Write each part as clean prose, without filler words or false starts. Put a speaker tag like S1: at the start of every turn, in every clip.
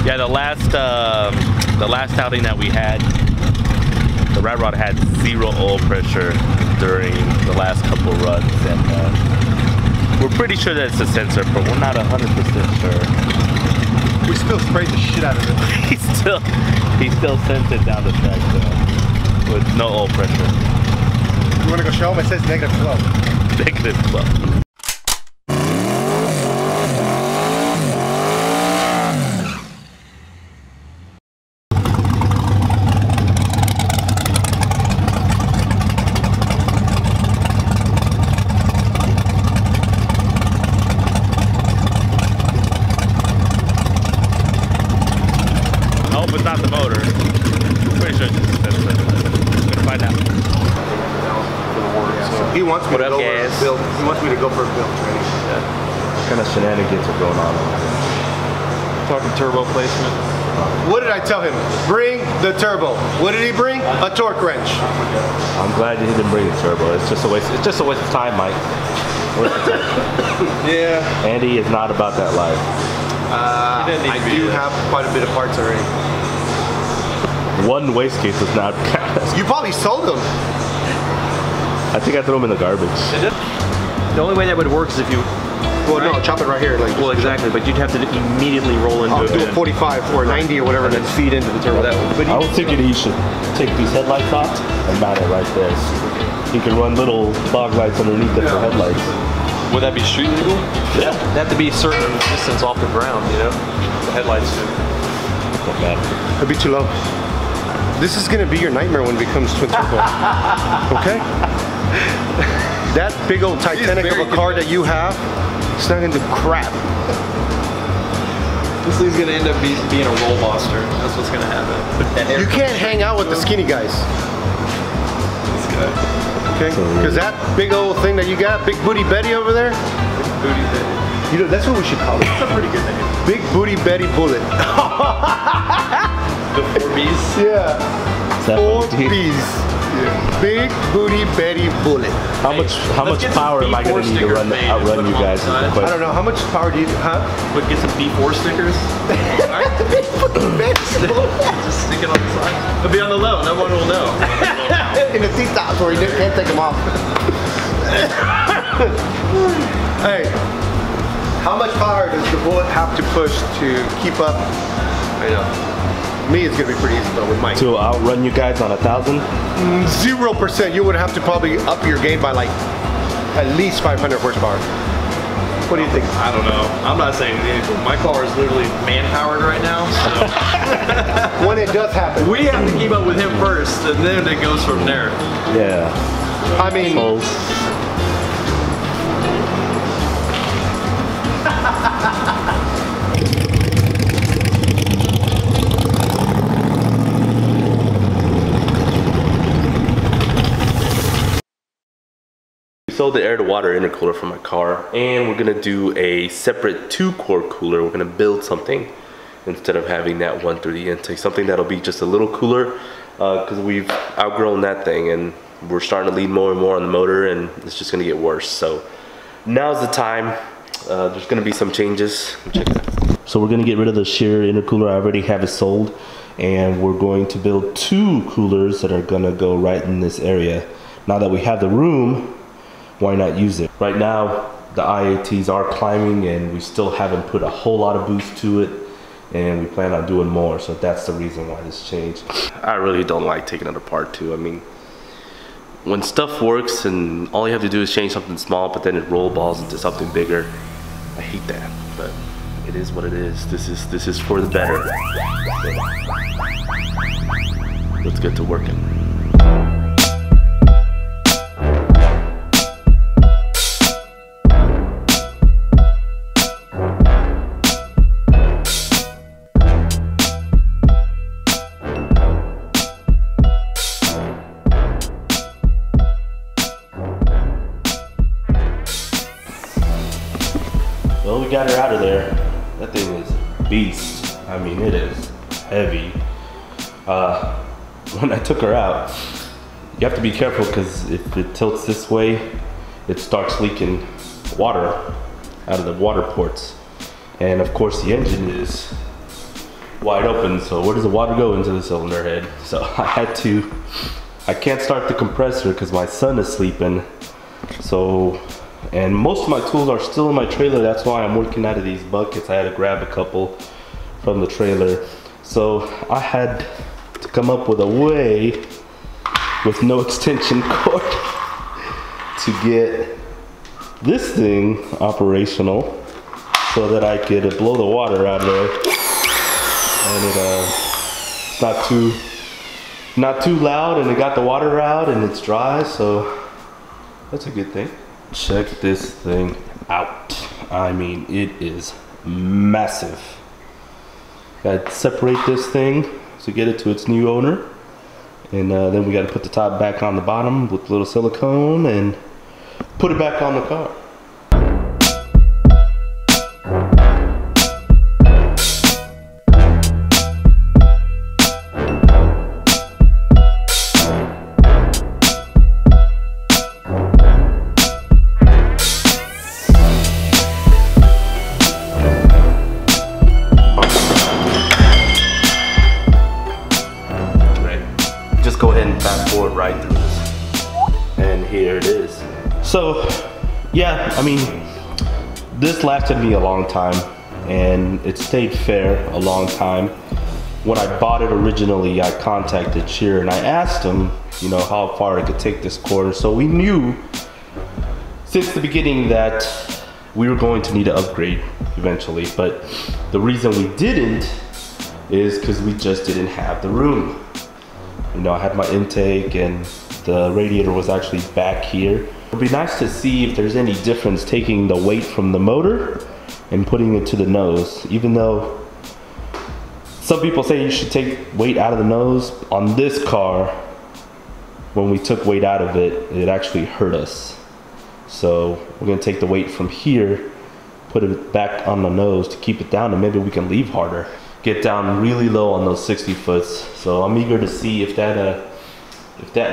S1: Yeah, the last outing that we had, the Rat Rod had 0 oil pressure during the last couple runs, and we're pretty sure that it's a sensor, but we're not 100% sure.
S2: We still sprayed the shit out of it.
S1: he still sends it down the track with no oil pressure.
S2: You want to go show him? It says -12.
S1: -12. It's not the motor. Pretty sure it's just a sensor. We're gonna find out.
S2: He wants me to go for a build. He wants me to go for a build training.
S3: Yeah. What kind of shenanigans are going on over here?
S4: Talking turbo placement.
S2: What did I tell him? Bring the turbo. What did he bring? A torque wrench.
S3: I'm glad he didn't bring the turbo. It's just a waste. It's just a waste of time, Mike.
S2: Yeah.
S3: Andy is not about that life.
S2: I do have quite a bit of parts already.
S3: One waste case is not.
S2: You probably sold them.
S3: I think I threw them in the garbage.
S4: The only way that would work is if you.
S2: Well, no, chop it right here. Like,
S4: well, exactly, but you'd have to immediately roll into
S2: do a 45 or 90 or whatever, and then feed into the turbo. That way.
S3: I was thinking he should take these headlights off and mount it right there. He can run little fog lights underneath it for headlights.
S4: Would that be street legal? Yeah. It'd have to be a certain distance off the ground, you know? The headlights should.
S3: Don't matter.
S2: It'd be too low. This is gonna be your nightmare when it becomes twin turbo. Okay? That big old Titanic of a car that you have, it's not gonna do crap.
S4: This thing's gonna end up being a roll monster. That's what's gonna happen.
S2: You can't hang out with the skinny guys.
S4: This guy.
S2: Okay? Because that big old thing that you got, Big Booty Betty over there,
S4: Booty Betty.
S2: you know, that's what we should call it.
S4: That's a pretty good name.
S2: Big Booty Betty Bullet.
S4: The 4 Bs?
S2: Yeah. 4
S3: Definitely.
S2: Bs. Big Booty Betty Bullet.
S3: How much power am I going to need to outrun you guys?
S2: I don't know. How much power do you, huh?
S4: But get some B4 stickers. Just stick it on the side. It'll be on the low. No one will know.
S2: In the T-tops where you can't take them off. Hey, how much power does the Bullet have to push to keep up?
S4: I know.
S2: Me, it's gonna be pretty easy though with Mike.
S3: To outrun you guys on 1,000?
S2: 0%. You would have to probably up your game by like at least 500 horsepower. What do you think?
S4: I don't know. I'm not saying anything. My car is literally man-powered right now. So.
S2: When it does happen.
S4: We have to keep up with him first, and then it goes from there.
S3: Yeah.
S2: I mean,
S3: sold the air to water intercooler for my car, and we're gonna do a separate 2-core cooler. We're gonna build something instead of having that one through the intake, something that'll be just a little cooler, because we've outgrown that thing and we're starting to lean more and more on the motor, and it's just gonna get worse. So now's the time. There's gonna be some changes. Check it out. So we're gonna get rid of the shear intercooler. I already have it sold, and we're going to build 2 coolers that are gonna go right in this area. Now that we have the room, why not use it? Right now, the IATs are climbing, and we still haven't put a whole lot of boost to it, and we plan on doing more, so that's the reason why this changed. I really don't like taking it apart too. I mean, when stuff works and all you have to do is change something small, but then it roll balls into something bigger, I hate that, but it is what it is. This is for the better. So, let's get to working. Well, we got her out of there. That thing is a beast. I mean, it is heavy. When I took her out, you have to be careful, because if it tilts this way, it starts leaking water out of the water ports. And of course the engine is wide open. So where does the water go? Into the cylinder head. So I can't start the compressor because my son is sleeping. So, and most of my tools are still in my trailer. That's why I'm working out of these buckets. I had to grab a couple from the trailer. So I had to come up with a way with no extension cord to get this thing operational so that I could blow the water out of there. And it's not too loud, and it got the water out and it's dry, so that's a good thing. Check this thing out. I mean, it is massive. Gotta separate this thing to get it to its new owner. And then we gotta put the top back on the bottom with a little silicone and put it back on the car. Go ahead and fast forward right through this, and here it is. So yeah, I mean, this lasted me a long time and it stayed fair a long time. When I bought it originally, I contacted Shear and I asked him, you know, how far I could take this cord. So we knew since the beginning that we were going to need to upgrade eventually, but the reason we didn't is because we just didn't have the room. You know, I had my intake and the radiator was actually back here. It'd be nice to see if there's any difference taking the weight from the motor and putting it to the nose. Even though some people say you should take weight out of the nose, on this car, when we took weight out of it, it actually hurt us. So we're gonna take the weight from here, put it back on the nose to keep it down, and maybe we can leave harder. Get down really low on those 60 foots. So I'm eager to see if that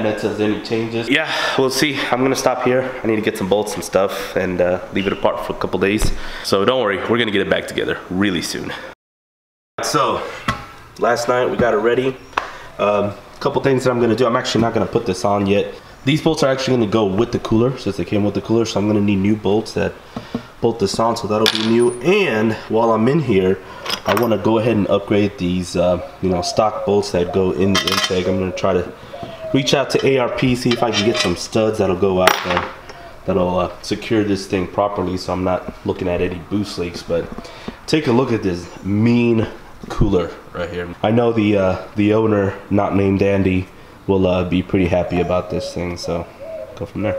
S3: makes us any changes. Yeah, we'll see. I'm gonna stop here. I need to get some bolts and stuff and leave it apart for a couple days. So don't worry, we're gonna get it back together really soon. So last night we got it ready. Couple things that I'm gonna do. I'm actually not gonna put this on yet. These bolts are actually gonna go with the cooler since they came with the cooler. So I'm gonna need new bolts that bolt this on, so that'll be new. And while I'm in here, I want to go ahead and upgrade these you know, stock bolts that go in the intake. I'm going to try to reach out to ARP, see if I can get some studs that'll go out there that'll secure this thing properly so I'm not looking at any boost leaks. But take a look at this mean cooler right here. I know the owner, not named Andy, will be pretty happy about this thing, so go from there.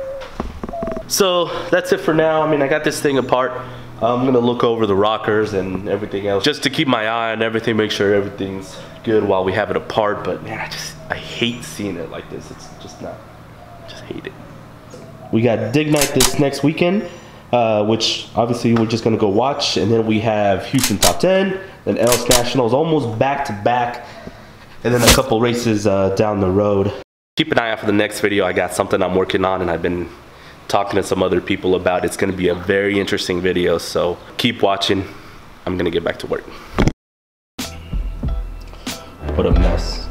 S3: So that's it for now. I mean, I got this thing apart. I'm gonna look over the rockers and everything else just to keep my eye on everything, make sure everything's good while we have it apart. But man, I hate seeing it like this. It's just not, I just hate it. We got Dig Night this next weekend, which obviously we're just gonna go watch. And then we have Houston Top 10, then Ellis Nationals, almost back to back. And then a couple races down the road. Keep an eye out for the next video. I got something I'm working on and I've been talking to some other people about. It's going to be a very interesting video, so keep watching. I'm going to get back to work. What a mess.